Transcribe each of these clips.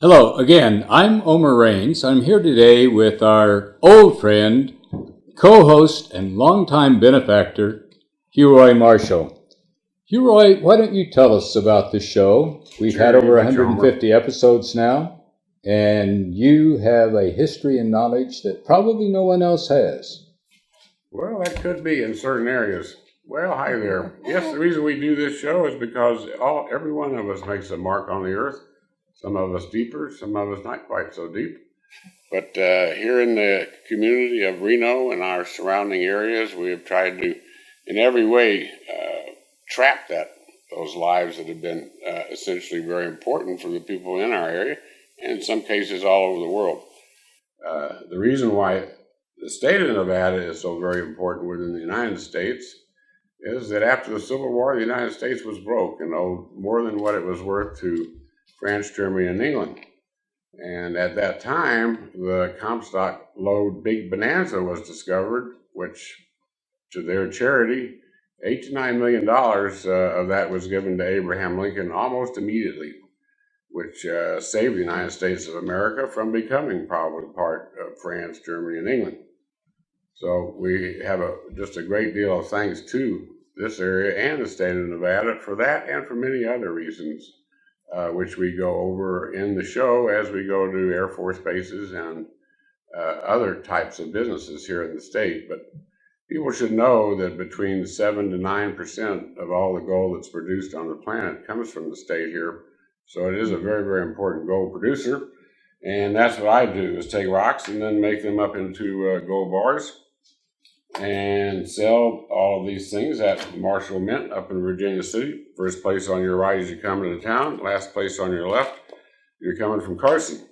Hello again, I'm Omer Raines. I'm here today with our old friend, co-host, and longtime benefactor, Hugh Roy Marshall. Hugh Roy, why don't you tell us about this show? We've had over 150 episodes now, and you have a history and knowledge that probably no one else has. Well, that could be in certain areas. Well, hi there. Yes, the reason we do this show is because every one of us makes a mark on the earth. Some of us deeper, some of us not quite so deep. But here in the community of Reno and our surrounding areas, we have tried to, in every way, trap those lives that have been essentially very important for the people in our area, and in some cases all over the world. The reason why the state of Nevada is so very important within the United States is that after the Civil War, the United States was broke and owed more than what it was worth to France, Germany, and England. And at that time, the Comstock Lode Big Bonanza was discovered, which, to their charity, $8 to $9 million of that was given to Abraham Lincoln almost immediately, which saved the United States of America from becoming probably part of France, Germany, and England. So we have just a great deal of thanks to this area and the state of Nevada for that and for many other reasons, which we go over in the show as we go to Air Force bases and other types of businesses here in the state. But people should know that between 7 to 9% of all the gold that's produced on the planet comes from the state here. So it is a very, very important gold producer. And that's what I do, is take rocks and then make them up into gold bars and sell all of these things at Marshall Mint up in Virginia City. First place on your right as you come into town, last place on your left, you're coming from Carson.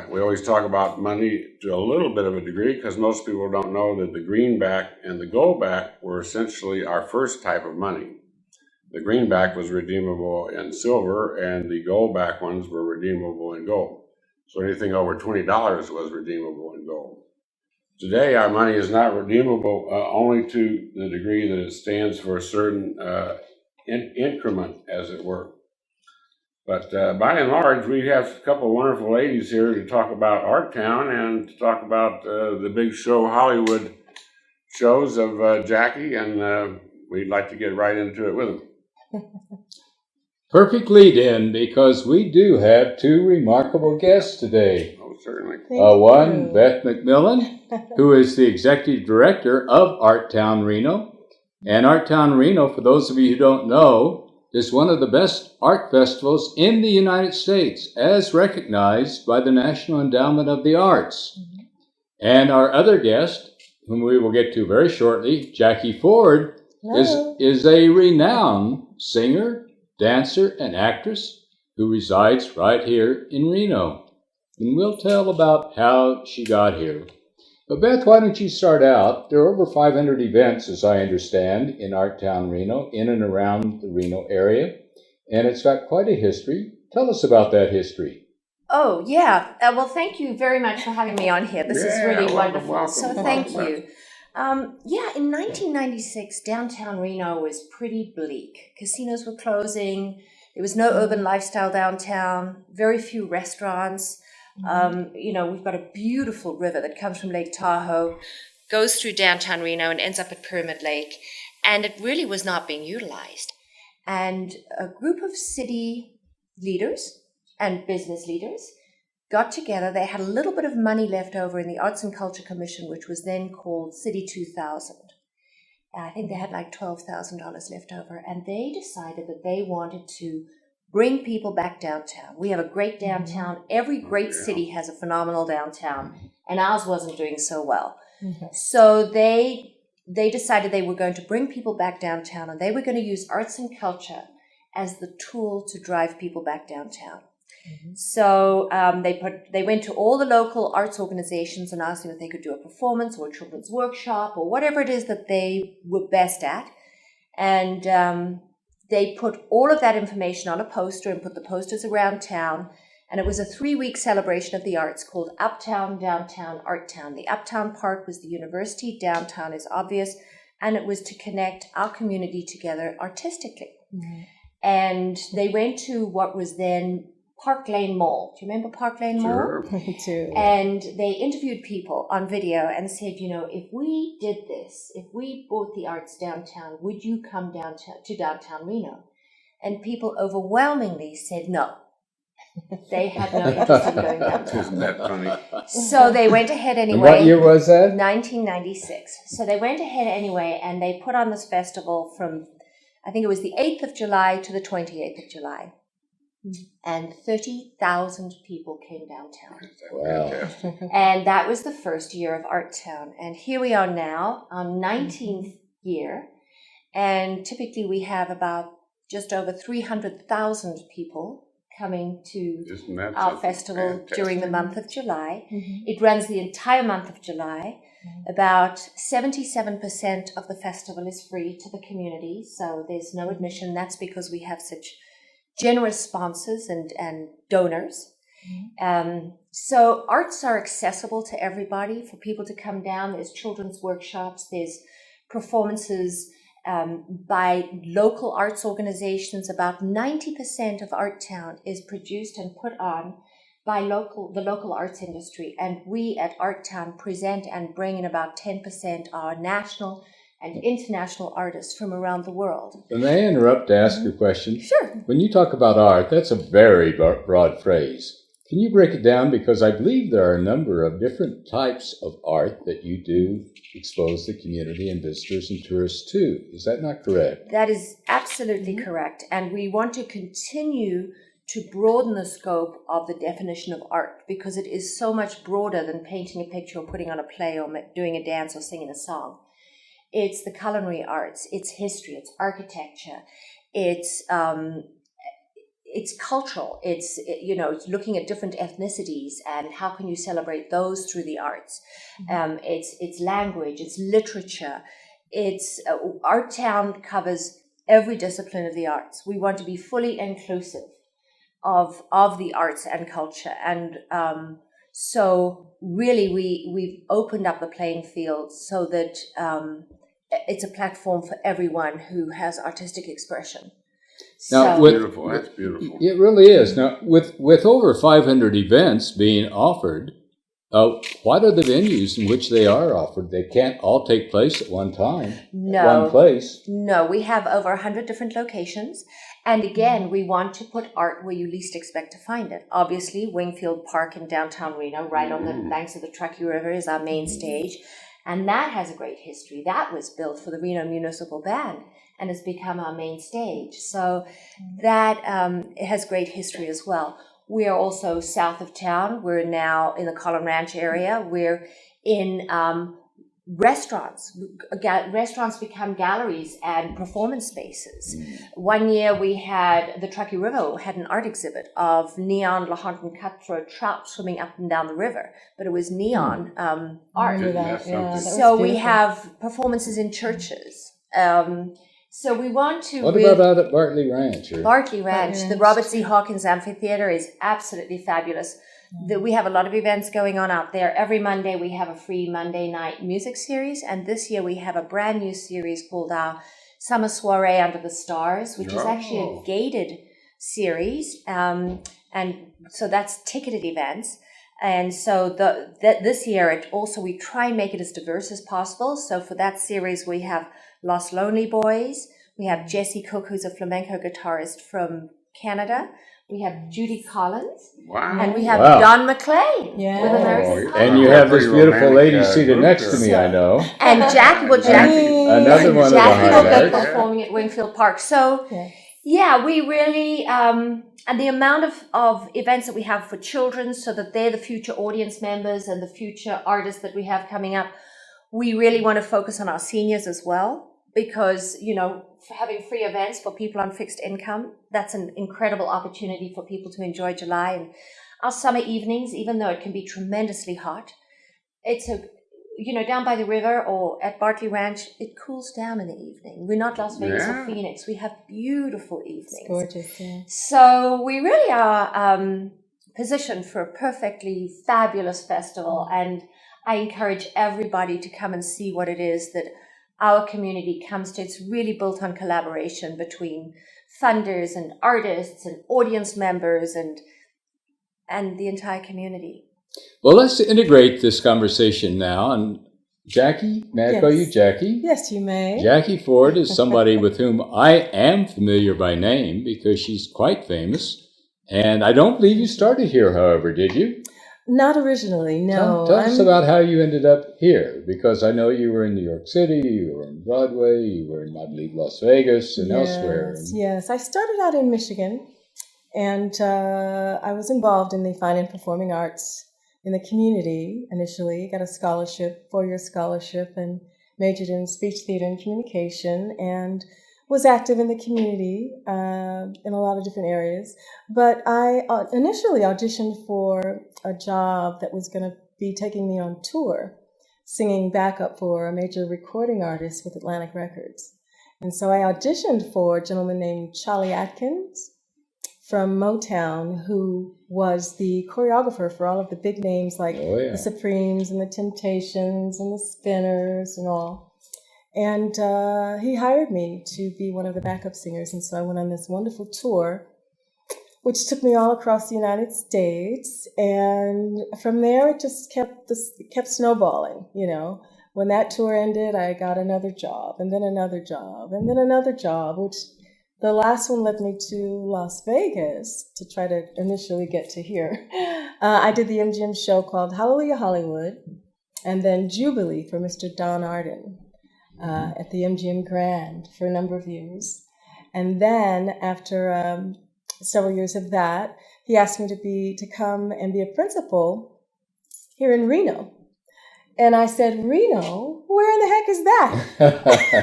We always talk about money to a little bit of a degree because most people don't know that the greenback and the goldback were essentially our first type of money. The greenback was redeemable in silver and the goldback ones were redeemable in gold. So anything over $20 was redeemable in gold. Today, our money is not redeemable only to the degree that it stands for a certain increment, as it were. But by and large, we have a couple of wonderful ladies here to talk about Artown and to talk about the big show, Hollywood shows of Jakki, and we'd like to get right into it with them. Perfect lead-in, because we do have two remarkable guests today. Oh, certainly. One, Beth McMillan, who is the executive director of Artown Reno. And Artown Reno, for those of you who don't know, is one of the best art festivals in the United States, as recognized by the National Endowment of the Arts. And our other guest, whom we will get to very shortly, Jakki Ford, is a renowned singer, dancer, and actress who resides right here in Reno. And we'll tell about how she got here. But Beth, why don't you start out? There are over 500 events, as I understand, in Artown Reno, in and around the Reno area. And it's got quite a history. Tell us about that history. Oh, yeah. Well, thank you very much for having me on here. This is really wonderful. Welcome. So thank you. In 1996, downtown Reno was pretty bleak. Casinos were closing. There was no urban lifestyle downtown, very few restaurants. We've got a beautiful river that comes from Lake Tahoe, goes through downtown Reno and ends up at Pyramid Lake. And it really was not being utilized. And a group of city leaders and business leaders got together. They had a little bit of money left over in the Arts and Culture Commission, which was then called City 2000. I think they had like $12,000 left over. And they decided that they wanted to bring people back downtown. We have a great downtown. Every great city has a phenomenal downtown, and ours wasn't doing so well. So they decided they were going to bring people back downtown, and they were going to use arts and culture as the tool to drive people back downtown. So they went to all the local arts organizations and asked them if they could do a performance or a children's workshop or whatever it is that they were best at. And they put all of that information on a poster and put the posters around town. And it was a 3-week celebration of the arts called Uptown, Downtown, Artown. The Uptown part was the university. Downtown is obvious. And it was to connect our community together artistically. And they went to what was then Park Lane Mall. Do you remember Park Lane Mall? Sure. Me too. And they interviewed people on video and said, if we did this, if we brought the arts downtown, would you come downtown to downtown Reno? And people overwhelmingly said no. They had no interest in going downtown. Isn't that funny? So they went ahead anyway. And what year was that? 1996. So they went ahead anyway, and they put on this festival from, I think it was the 8th of July to the 28th of July. And 30,000 people came downtown. Wow. Fantastic. And that was the first year of Artown. And here we are now on 19th year. And typically we have about just over 300,000 people coming to Isn't that our something festival fantastic? during the month of July. Mhm. It runs the entire month of July. About 77% of the festival is free to the community, so there's no admission. That's because we have such generous sponsors and donors. So arts are accessible to everybody, for people to come down. There's children's workshops, there's performances by local arts organizations. About 90% of Artown is produced and put on by the local arts industry. And we at Artown present and bring in about 10% our national and international artists from around the world. May I interrupt to ask a question? Sure. When you talk about art, that's a very broad phrase. Can you break it down? Because I believe there are a number of different types of art that you do expose the community and visitors and tourists to. Is that not correct? That is absolutely correct. And we want to continue to broaden the scope of the definition of art, because it is so much broader than painting a picture or putting on a play or doing a dance or singing a song. It's the culinary arts, it's history, it's architecture, it's cultural, it's looking at different ethnicities and how can you celebrate those through the arts. It's language, it's literature, it's Artown covers every discipline of the arts. We want to be fully inclusive of the arts and culture, and so really we've opened up the playing field so that it's a platform for everyone who has artistic expression. Now, Beautiful. That's beautiful. It really is. Now, with over 500 events being offered, what are the venues in which they are offered? They can't all take place at one time. No. One place. No, we have over 100 different locations. And again, we want to put art where you least expect to find it. Obviously, Wingfield Park in downtown Reno, right on the banks of the Truckee River, is our main stage. And that has a great history. That was built for the Reno Municipal Band and has become our main stage. So that it has great history as well. We are also south of town. We're now in the Colin Ranch area. We're in restaurants. Restaurants become galleries and performance spaces. One year we had the Truckee River had an art exhibit of neon Lahontan cutthroat trout swimming up and down the river, but it was neon art. Isn't that something? So we have performances in churches. So we want to... What about out at Bartley Ranch? Bartley Ranch, the Robert Z. Hawkins Amphitheater is absolutely fabulous. We have a lot of events going on out there. Every Monday we have a free Monday night music series, and this year we have a brand new series called our Summer Soiree Under the Stars, which is actually a gated series, and so that's ticketed events. And so this year we try and make it as diverse as possible. So for that series we have Los Lonely Boys, we have Jesse Cook, who's a flamenco guitarist from Canada. We have Judy Collins. Wow. And we have Wow. Don McLean. Yeah. With American Pie. And you have this Pretty beautiful romantic, lady seated next to me, I know. And Jackie will Another one of the Jackie will be highlights. performing at Wingfield Park. So yeah, we really and the amount of events that we have for children, so that they're the future audience members and the future artists that we have coming up. We really want to focus on our seniors as well, because, having free events for people on fixed income, that's an incredible opportunity for people to enjoy July. And our summer evenings, even though it can be tremendously hot, it's down by the river or at Bartley Ranch, it cools down in the evening. We're not Las Vegas or Phoenix. We have beautiful evenings. It's gorgeous, yeah. So we really are positioned for a perfectly fabulous festival, and I encourage everybody to come and see what it is that our community comes to. It's really built on collaboration between funders and artists and audience members, and and the entire community. Well, let's integrate this conversation now. And Jakki, may I call you Jakki? Yes, you may. Jakki Ford is somebody with whom I am familiar by name because she's quite famous. And I don't believe you started here, however, did you? Not originally, no. Tell us about how you ended up here, because I know you were in New York City, you were in Broadway, you were in, I believe, Las Vegas and elsewhere. Yes, I started out in Michigan, and I was involved in the fine and performing arts in the community initially. Got a scholarship, 4-year scholarship, and majored in speech, theater, and communication, and was active in the community in a lot of different areas. But I initially auditioned for a job that was going to be taking me on tour, singing backup for a major recording artist with Atlantic Records. And so I auditioned for a gentleman named Charlie Atkins from Motown, who was the choreographer for all of the big names like the Supremes and the Temptations and the Spinners and all. And he hired me to be one of the backup singers. And so I went on this wonderful tour, which took me all across the United States. And from there, it just kept snowballing, you know. When that tour ended, I got another job, and then another job, and then another job, which the last one led me to Las Vegas to try to initially get to here. I did the MGM show called Hallelujah Hollywood, and then Jubilee for Mr. Don Arden. At the MGM Grand for a number of years. And then after several years of that, he asked me to come and be a principal here in Reno. And I said, Reno? Where in the heck is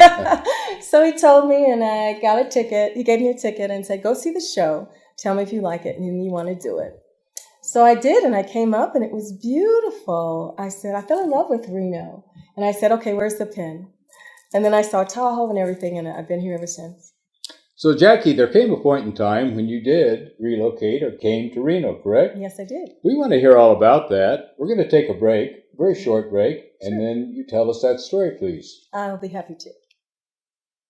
that? So he told me, and I got a ticket. He gave me a ticket and said, go see the show. Tell me if you like it and you want to do it. So I did, and I came up, and it was beautiful. I said, I fell in love with Reno. And I said, okay, where's the pen? And then I saw Tahoe and everything, and I've been here ever since. So, Jakki, there came a point in time when you did relocate or came to Reno, correct? Yes, I did. We want to hear all about that. We're going to take a break, very short break, and then you tell us that story, please. I'll be happy to.